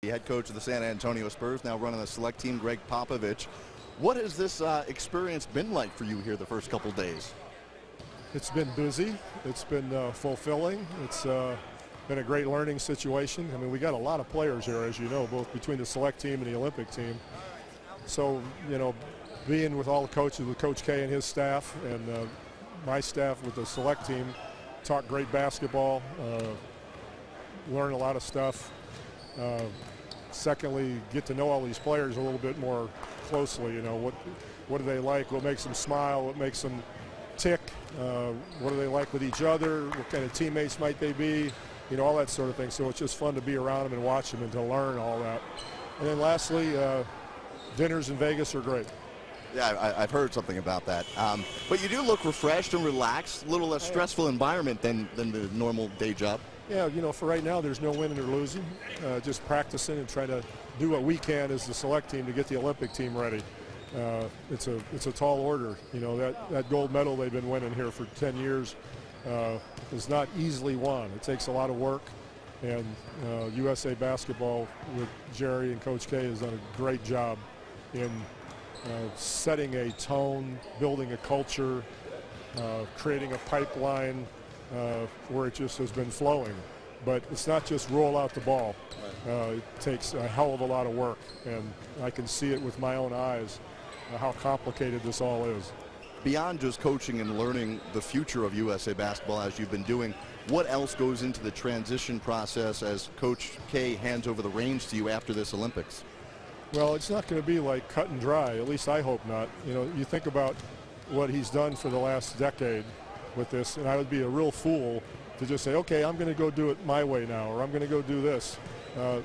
The head coach of the San Antonio Spurs, now running the select team, Gregg Popovich. What has this experience been like for you here the first couple days? It's been busy. It's been fulfilling. It's been a great learning situation. I mean, we got a lot of players here, as you know, both between the select team and the Olympic team. So, you know, being with all the coaches, with Coach K and his staff, and my staff with the select team, talk great basketball, learn a lot of stuff. Secondly, get to know all these players a little bit more closely. You know, what do they like? What makes them smile? What makes them tick? What do they like with each other? What kind of teammates might they be? You know, all that sort of thing. So it's just fun to be around them and watch them and to learn all that. And then lastly, dinners in Vegas are great. Yeah, I've heard something about that. But you do look refreshed and relaxed, a little less stressful environment than the normal day job. Yeah, you know, for right now, there's no winning or losing. Just practicing and trying to do what we can as the select team to get the Olympic team ready. It's a tall order. You know, that gold medal they've been winning here for 10 years is not easily won. It takes a lot of work. And USA Basketball with Jerry and Coach K has done a great job in setting a tone, building a culture, creating a pipeline where it just has been flowing. But it's not just roll out the ball. It takes a hell of a lot of work, and I can see it with my own eyes how complicated this all is. Beyond just coaching and learning the future of USA Basketball as you've been doing, what else goes into the transition process as Coach K hands over the reins to you after this Olympics? Well, it's not going to be like cut and dry. At least I hope not. You know, you think about what he's done for the last decade with this, and I would be a real fool to just say, okay, I'm going to go do it my way now, or I'm going to go do this.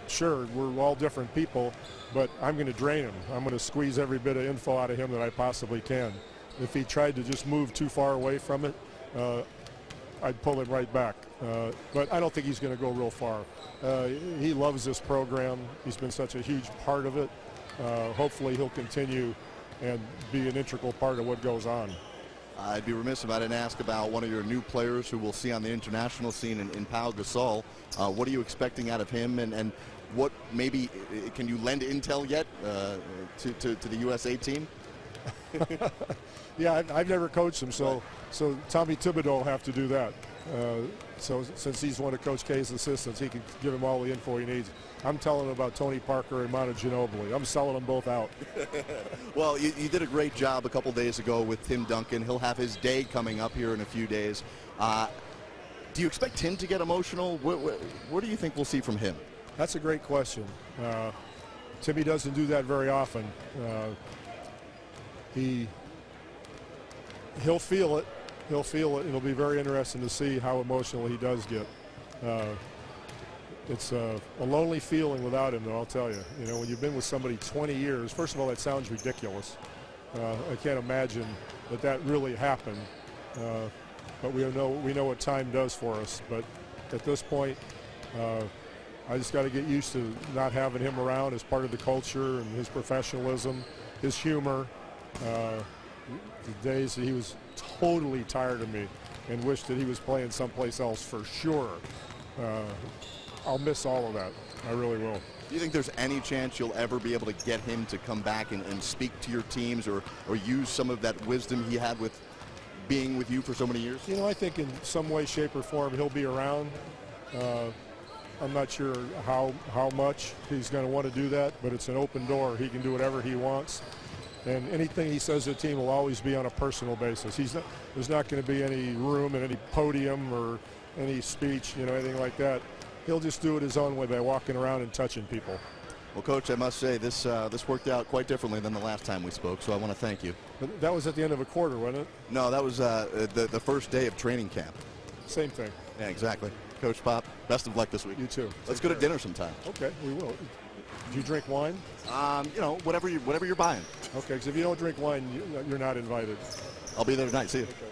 Sure, we're all different people, but I'm going to drain him. I'm going to squeeze every bit of info out of him that I possibly can. If he tried to just move too far away from it, I'd pull him right back. But I don't think he's going to go real far. He loves this program. He's been such a huge part of it. Hopefully he'll continue and be an integral part of what goes on. I'd be remiss if I didn't ask about one of your new players who we'll see on the international scene in Pau Gasol. What are you expecting out of him, and what maybe can you lend intel yet to the USA team? Yeah, I've never coached him, so Tommy Thibodeau will have to do that. So since he's one of Coach K's assistants, he can give him all the info he needs. I'm telling him about Tony Parker and Manu Ginobili. I'm selling them both out. Well, you did a great job a couple days ago with Tim Duncan. He'll have his day coming up here in a few days. Do you expect him to get emotional? What do you think we'll see from him? That's a great question. Timmy doesn't do that very often. He'll feel it. He'll feel it. It'll be very interesting to see how emotional he does get. It's a lonely feeling without him, though, I'll tell you. You know, when you've been with somebody 20 years, first of all, that sounds ridiculous. I can't imagine that really happened. But we know what time does for us. But at this point, I just got to get used to not having him around as part of the culture and his professionalism, his humor. The days that he was totally tired of me and wished that he was playing someplace else for sure. I'll miss all of that. I really will. Do you think there's any chance you'll ever be able to get him to come back and speak to your teams or use some of that wisdom he had with being with you for so many years? You know, I think in some way, shape, or form he'll be around. I'm not sure how much he's going to want to do that, but it's an open door. He can do whatever he wants. And anything he says to the team will always be on a personal basis. There's not going to be any room and any podium or any speech, you know, anything like that. He'll just do it his own way by walking around and touching people. Well, Coach, I must say this worked out quite differently than the last time we spoke, so I want to thank you. But that was at the end of a quarter, wasn't it? No, that was the first day of training camp. Same thing. Yeah, exactly. Coach Pop, best of luck this week. You too. Let's go to dinner sometime. Okay, we will. Do you drink wine? You know, whatever you're buying. Okay, because if you don't drink wine, you're not invited. I'll be there tonight. See you. Okay.